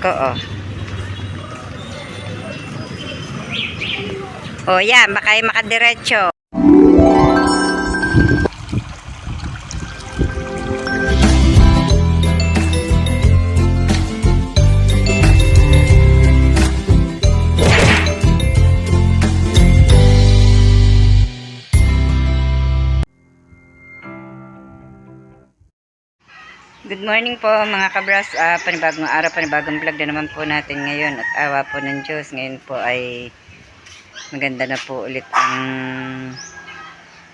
ko, oh. O, yan. Baka ay makadiretso. Good morning po mga kabras, panibagong araw, panibagong vlog na naman po natin ngayon at awa po ng Diyos. Ngayon po ay maganda na po ulit ang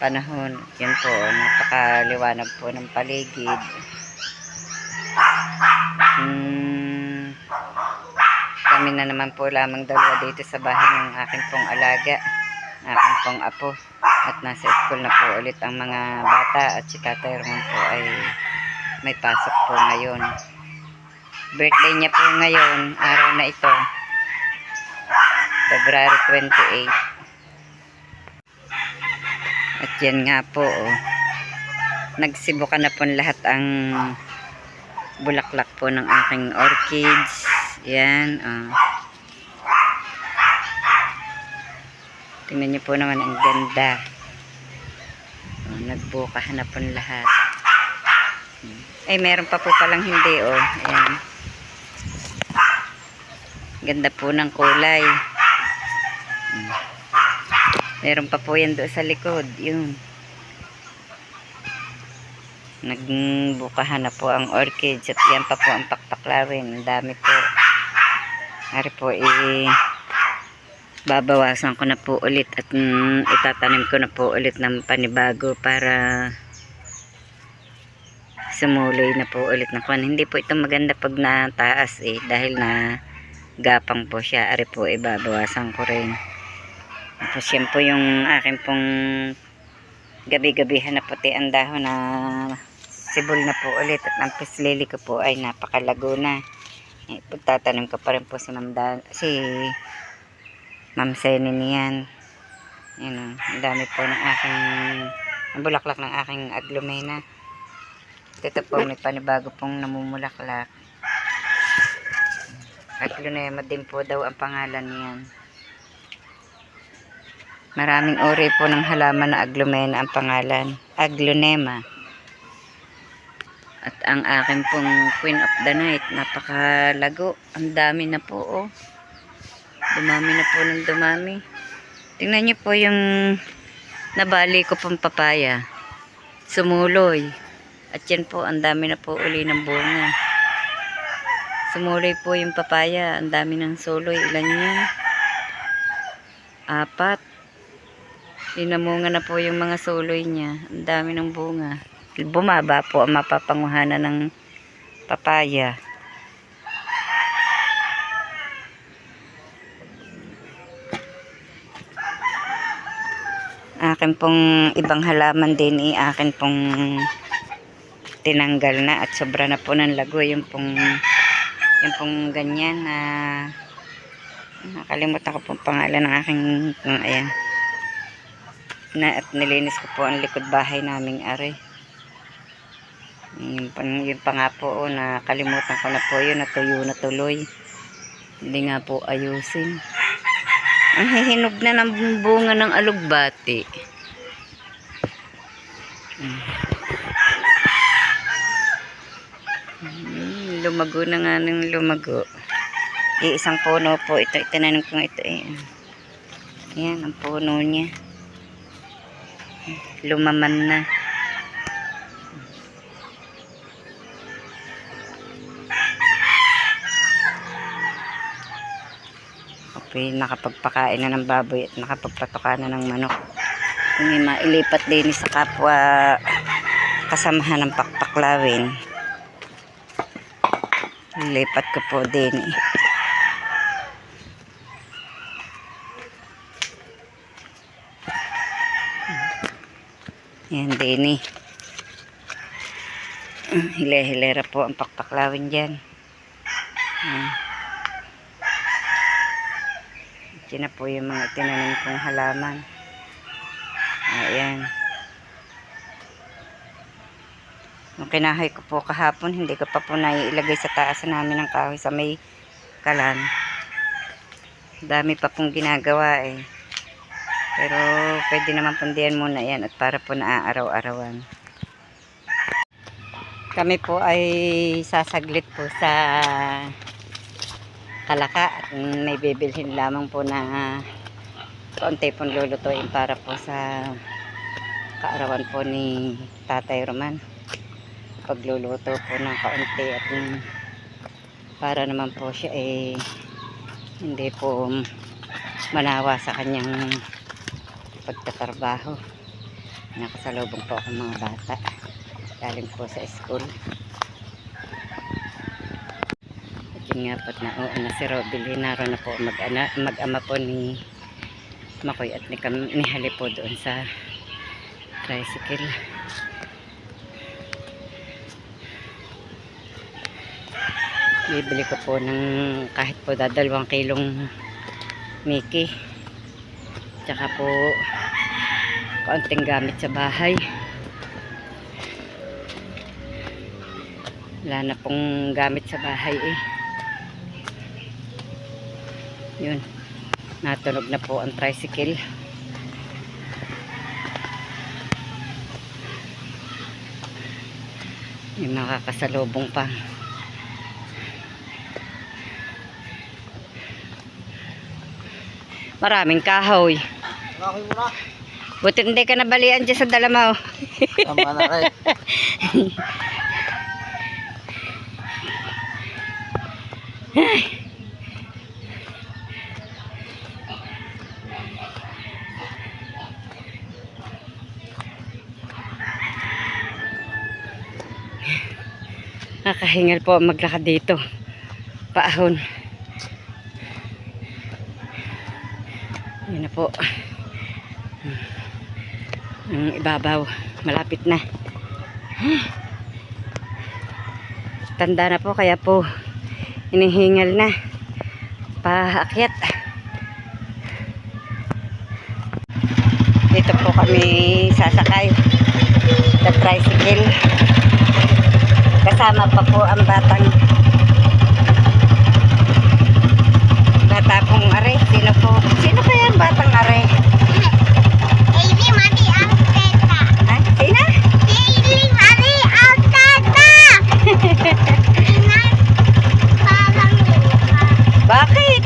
panahon. Yan po, napakaliwanag po ng paligid. Kami na naman po lamang dalawa dito sa bahay ng aking pong alaga, aking pong apo. At nasa school na po ulit ang mga bata at si Tatay Ramon po ay may pasok po ngayon. Birthday niya po ngayon, araw na ito, February 28. At yan nga po, oh, nagsibukan na po lahat ang bulaklak po ng aking orchids. Yan, oh. Tingnan niyo po naman ang ganda. Oh, nagbukahan na po lahat. Ay, meron pa po palang hindi, oh. Ayan. Ganda po ng kulay. Meron pa po yan doon sa likod. Yun. Nagbukahan na po ang orchids. At yan pa po ang pakpaklawin. Ang dami po. Ari po, babawasan ko na po ulit. At itatanim ko na po ulit ng panibago para sumuloy na po ulit na kuwan. Hindi po ito maganda pag nataas dahil na gapang po siya. Ari po ibabawasan ko rin. Tapos yan po yung akin pong gabi-gabihan na puti ang dahon na sibol na po ulit. At ang pislili ko po ay napakalago na. Pagtatanim ko pa rin po si Ma'am Seni niyan. Yan o. Ang dami po ng aking bulaklak ng aking aglumena. Ito po may panibago pong namumulaklak. Aglonema din po daw ang pangalan niyan. Maraming uri po ng halaman na aglomena ang pangalan. Aglonema. At ang akin pong Queen of the Night, napakalago. Ang dami na po, oh. Dumami na po ng dumami. Tingnan niyo po yung nabali ko pong papaya. Sumuloy. At yan po, ang dami na po uli ng bunga. Sumuloy po yung papaya. Ang dami ng suloy. Ilan yan? 4. Dinamunga na po yung mga suloy niya. Ang dami ng bunga. Bumaba po ang mapapanguhanan ng papaya. Akin pong ibang halaman din akin pong tinanggal na at sobra na po ng lago yung pong ganyan na nakalimutan ko pong pangalan ng aking ayan na at nilinis ko po ang likod bahay naming ari. Yun pa nga po, nakalimutan ko na po yun, natuyo na tuloy. Hindi nga po ayusin. Ang hihinog na ng bunga ng alugbati. Lumago na nga ng lumago. Iisang puno po ito. Itinanim ko nga ito Ayan, ang puno niya. Lumaman na. Okay, nakapagpakain na ng baboy at nakapagpatuka na ng manok. Kung may mailipat din sa kapwa kasamahan ng pakpaklawin. Lipat ko po din Yan din Hile-hilera po ang pakpaklawin dyan. Yan na po yung mga tinanim kong halaman. Ayan. Nung kinahay ko po kahapon, hindi ko pa po naiilagay sa taas namin ng kahoy sa may kalan. Dami pa pong ginagawa eh. Pero pwede naman pundihan muna yan at para po naaaraw-arawan. Kami po ay sasaglit po sa Kalaka at may bibilhin lamang po na kaunti pong lulutuin para po sa kaarawan po ni Tatay Roman. Pagluluto po ng kaunti at para naman po siya eh hindi po manawa sa kanyang pagtatrabaho. Nakasalubong po ako mga bata galing po sa school. At yun nga po na si Robby naroon na po mag-ama po ni Makoy at ni Hali po doon sa tricycle. Bibili ko po ng kahit po 2 kilong Mickey. Tsaka po kaunting gamit sa bahay. Wala na pong gamit sa bahay eh. Yun. Natunog na po ang tricycle. May makakasalubong pa. Maraming kahoy. Kahoy mo na. Buti hindi ka nabalian dyan sa Dalamaw. Tama na kayo. Nakahingal po ang maglakad dito. Paahon. Yun na po. Ang ibabaw. Malapit na. Tanda na po kaya po hinihingal na. Paakyat. Dito po kami sasakay sa tricycle. Kasama pa po ang bata pong are. Sino kaya ang batang are? Hailey Mari ang teta. Ha? Sino? Hailey Mari ang teta. Parang lupa. Bakit?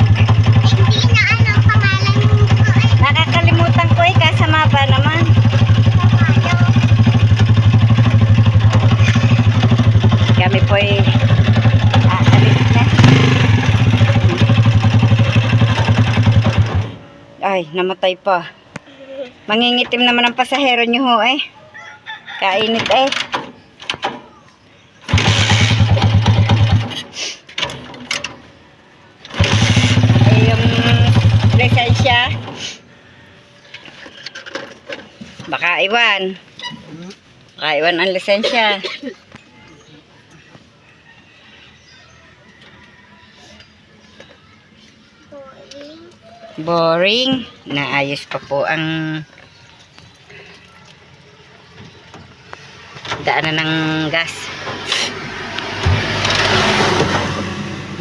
Hindi na anong pangalan ko ay Nakakalimutan ko eh. Kasama ba naman? Kamalo. Kami po ay aalis na. Ay, namatay pa. Mangingitim naman ang pasahero nyo ho eh. Kainit eh. Ay, yung lisensya. Baka iwan. Baka iwan ang lisensya. Boring. Naayos pa po ang daanan ng gas.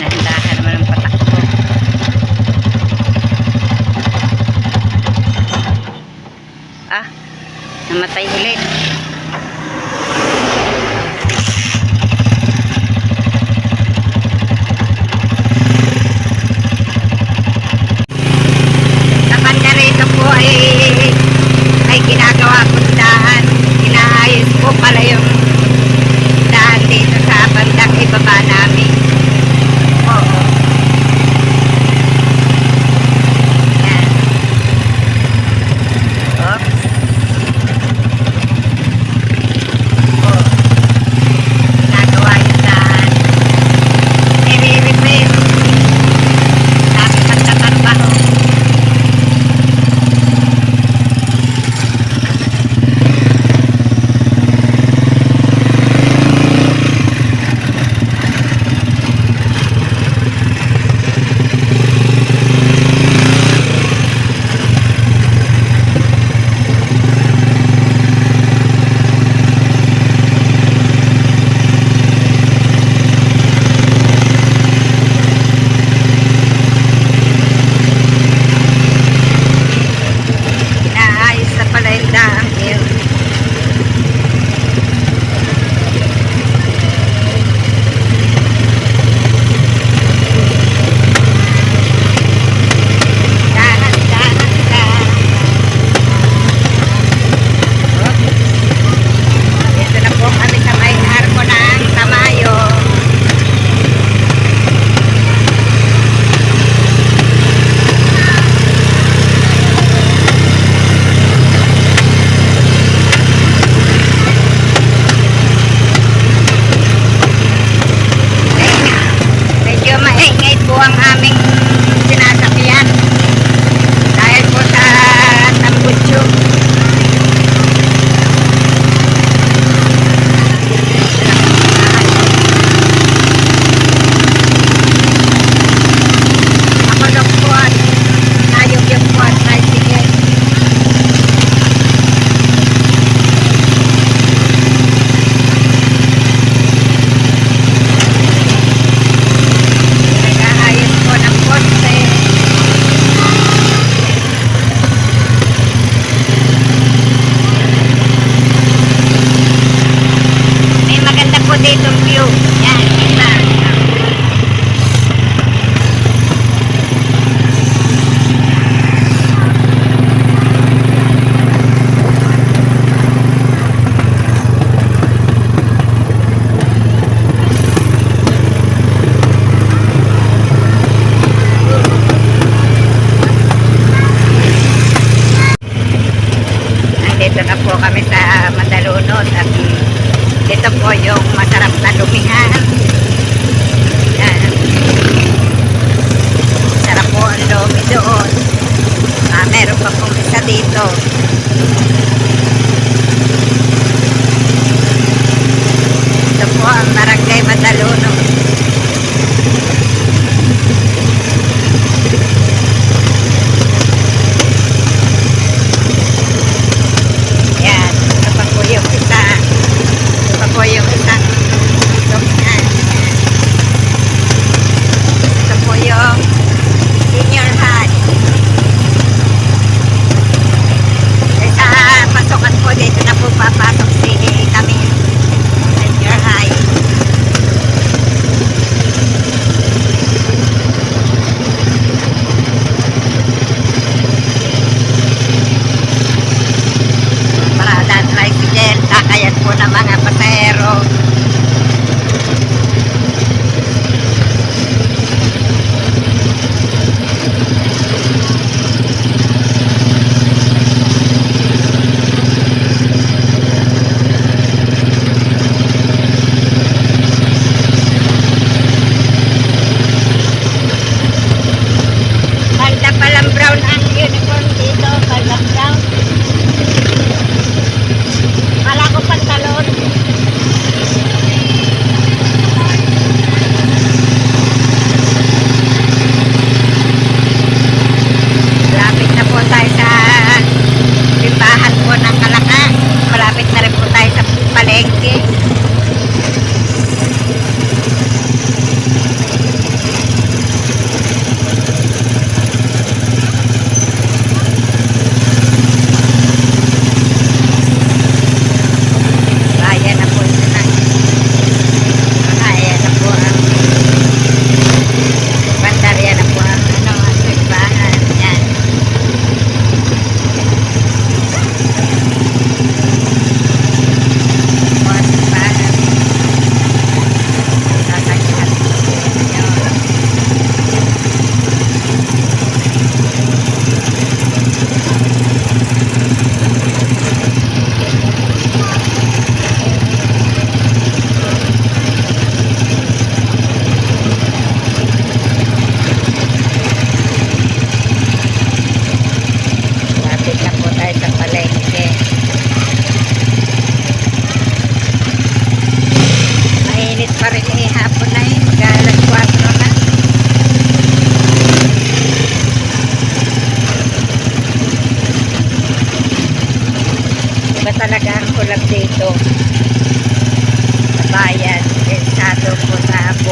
Nahandahan naman ang patakbo. Ah, namatay ulit. Ay ginagawa ko daan. Inaayos ko pala yung daan dito sa bandang ibaba namin. Oo. Yan. Oops.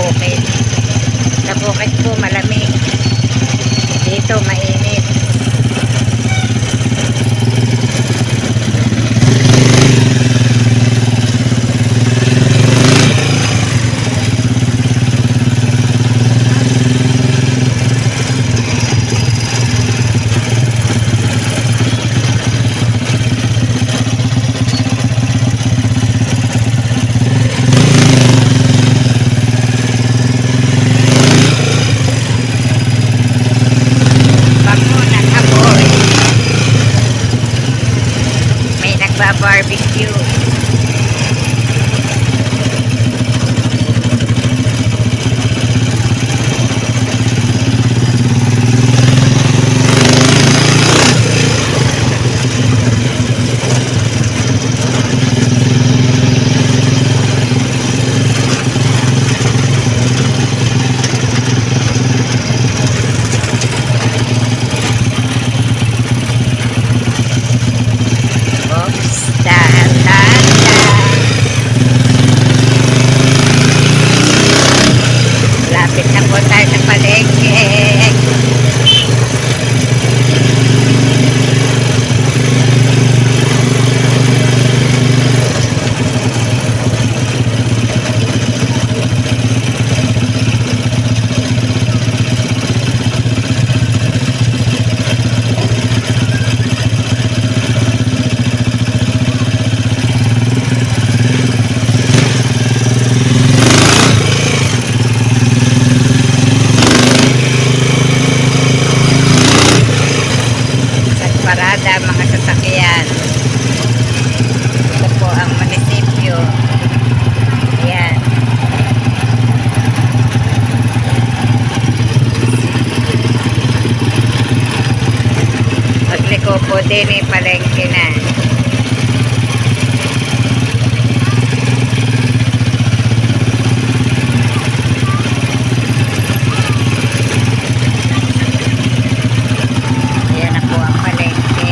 bukid. Sa bukid po malamig. Dito mainit. Bango ng apoy. May nagbabarbecue. Oops, dahan-dahan. Lapit na po tayo sa palengke. Parada mga sasakyan. Ito po ang munisipyo. Ayan. Pagliko po din palengke na. Ayan na po ang palengke.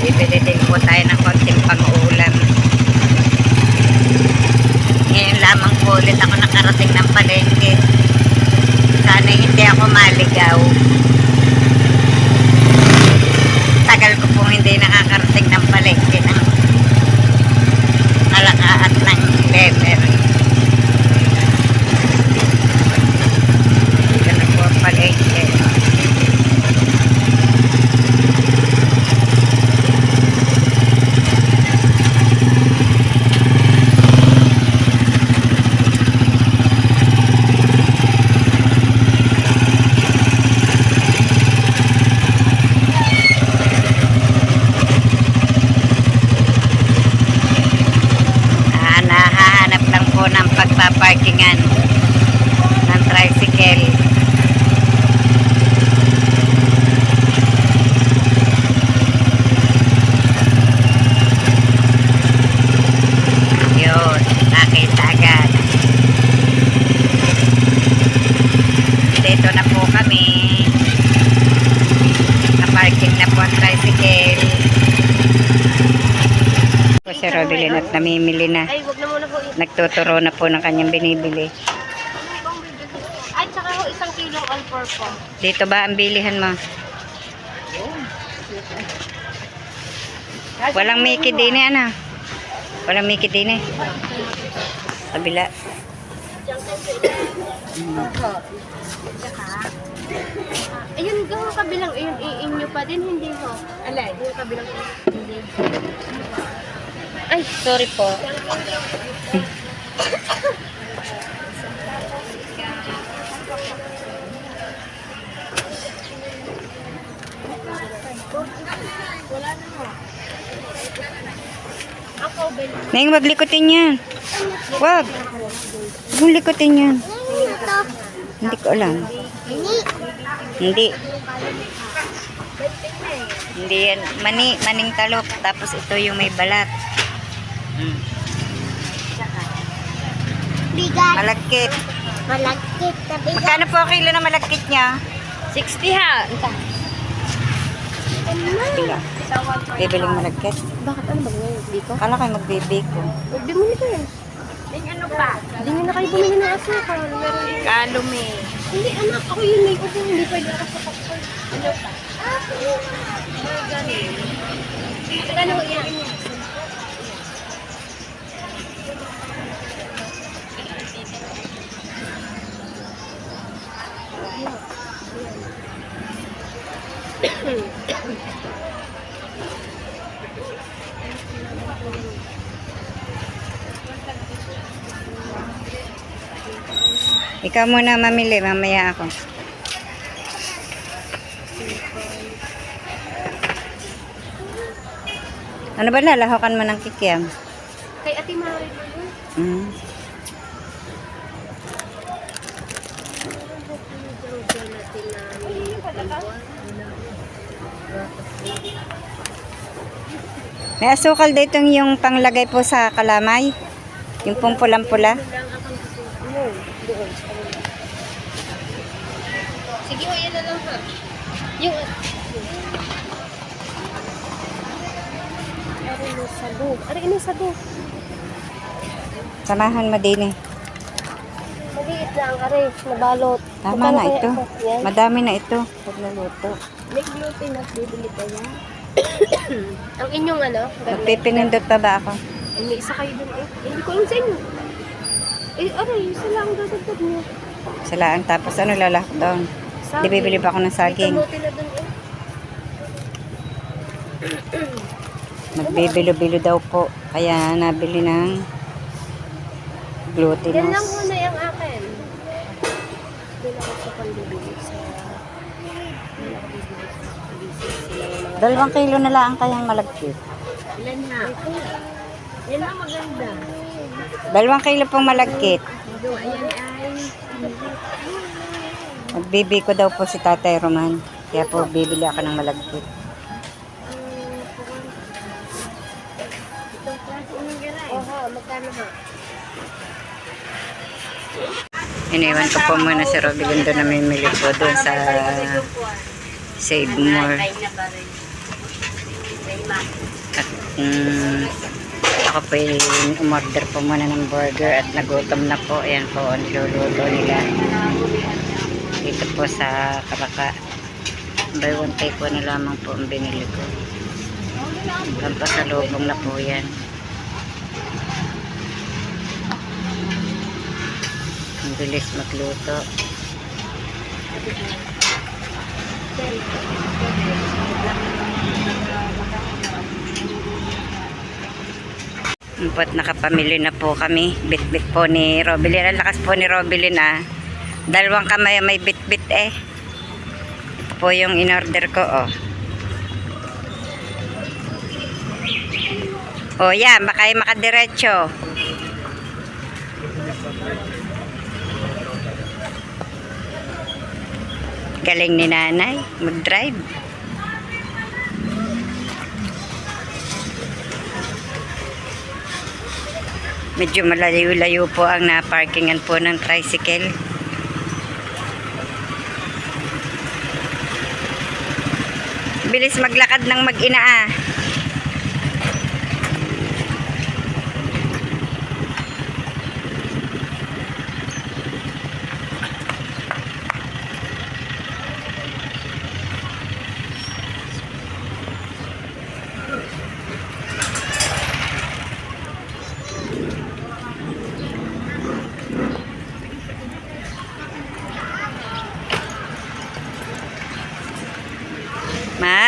Bibili din po tayo ng konting pang-ulam. Ngayon lamang po ulit ako nakarating ng palengke. Sana hindi ako maligaw. Tagal ko pong hindi nakakarating ng palengke ng Alakaat ng Lemer. Ito na po ang palengke. Nahahanap lang po ng pagpaparkingan ng tricycle. Yun, nakita agad. Dito na po kami. Nakaparking na po ang tricycle. Po si Rodelyn at namimili na. Ay, wag na muna po. Nagtuturo na po ng kanyang binibili. Ay, tsaka ho, 1 kilong all-purpose. Dito ba ang bilihan mo? Walang Mickey din eh, ano? Walang Mickey din eh. Kabila. Ayun, yung kabilang, ayun, i-inyo pa din, hindi ho. Alay, yung kabilang, hindi. Ay, sorry po. Wala na ho. Ako, Neng, wag likutin yan. Wag. Huwag mong likutin yan. ito. Hindi ko alam. Hindi. Hindi yan. Maning talok. Tapos ito yung may balat. Bigat. Malagkit. Malagkit na bigat. Magkano po kilo na malagkit niya? 60 ha. Bila. Bibiling malagkit. Bakit ano ba ngayon? Biko? Kala kayo magbibiko. Bumili ko yan. Ano pa? Hindi nyo na kayo bumili ng asukal. Kalume. Hindi anak, ako yun may upo. Hindi pwede ako sa popcorn. Ano pa? Margarine. Magkano yan? Ikaw muna mamili, mamaya ako. Ano ba lalahokan mo ng kikiam? Kay Ate Mari ko yun. Mm. May asukal dito yung panglagay po sa kalamay. Yung pong pulang-pula. Sige, o yan na lang ha. Yung... Aray, ano sago? Samahan mo din eh. Maliit lang, aray, nabalot. Tama na ito. Madami na ito. Pag naluto. May gluten na bibili pa yan. Ang inyong ano? Magpipinindot pa ba ako? Ay, may isa kayo dun eh. Hindi ko alam sa inyo. Eh, aray, isa lang ang dadagdag niyo. Salaan tapos ano lalak doon. Di bibili pa ako ng saging. May kamote na dun eh. Magbibilo-bilo daw po. Kaya nabili ng Yan lang glutinous. muna yung akin. Doon ako sa pandibili sa... Dalawang kilo na lang kayang malagkit. Ilan na? Yan na maganda. 2 kilo pong malagkit. Ayan ay... Magbibi ko daw po si Tatay Roman. Kaya po bibili ako ng malagkit. Oha, magkano ha? Iniwan ko po muna si Robilyn doon na namimili po doon sa Save More. At ako po umorder po muna ng burger at nagutom na po. Ayan po ang niluluto nila. Dito po sa Karaka. By one take po na lamang po ang binili ko. Pampasalubong na po yan. Ang bilis magluto. Impot nakapamili na po kami. Bit-bit po ni Robilyn. Ang lakas po ni Robilyn ah. 2 kamay may bit-bit eh. Ito po yung in-order ko oh. Oh yan, baka ay makadiretso. Galing ni nanay mag-drive. Medyo malayo-layo po ang na-parkingan po ng tricycle. Bilis maglakad ng mag-ina ah.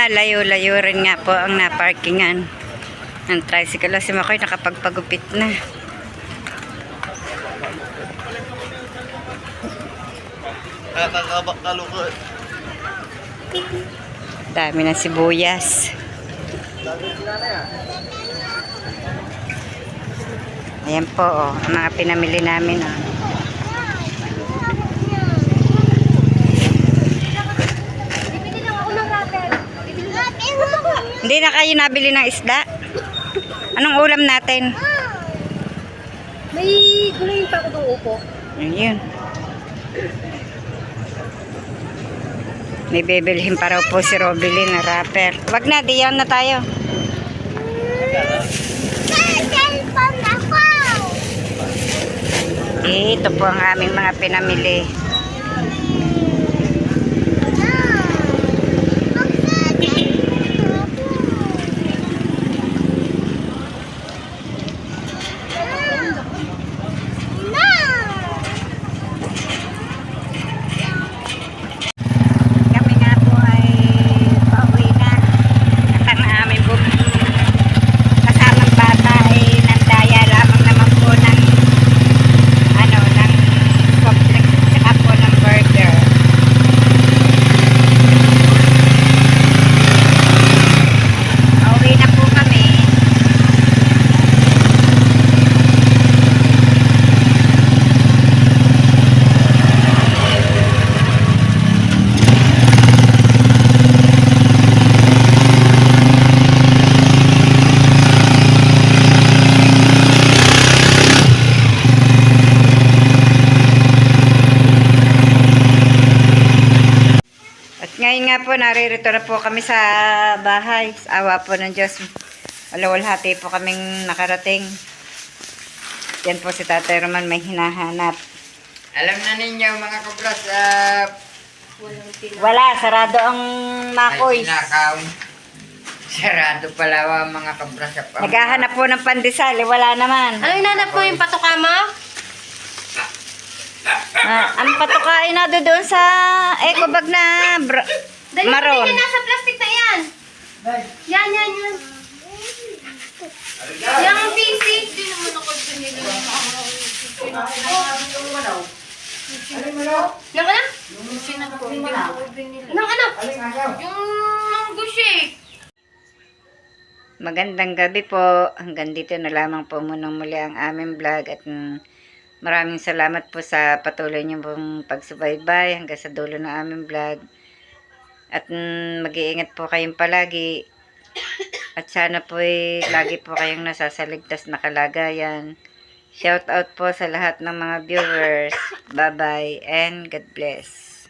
Layo-layo rin nga po ang naparkingan ng tricycle. Si Makoy nakapagpagupit na. Dami na sibuyas. Ayan po oh, ang mga pinamili namin oh. Hindi na kayo nabili ng isda? Anong ulam natin? May gulayin pa ako ng upo. Ayun. May bibilhin pa raw po si Robilyn na wrapper. Wag na, diyan na tayo. Ito po ang aming mga pinamili. Kami nga po ay pauwi na. At ang aming kasamang bata ay nandaya lamang naman po ng ng soft drink at saka po ng burger. Pauwi na po kami. At ngayon nga po, naririto na po kami sa bahay. Sa awa po ng Diyos. Walawalhati po kaming nakarating. Yan po si Tatay Roman may hinahanap. Alam na ninyo mga kabras, Wala, sarado ang makoy. sinakaw. Sarado pala mga kabras. Naghahanap po ng pandesal, wala naman. Ano hinanap mo yung patuka mo? Ang patukain na doon sa eco bag na Dali maroon. na nasa plastic na yan. Yan. Yang PC. Hindi naman ako binili. Nang ano? Nang ano? Yung mango shake. Magandang gabi po. Hanggang dito na lamang po munang muli ang aming vlog at maraming salamat po sa patuloy niyo pong pagsubaybay hanggang sa dulo ng aming vlog. At mag-iingat po kayong palagi. At sana po lagi po kayong nasasaligtas na kalagayan. Shout out po sa lahat ng mga viewers. Bye-bye and God bless.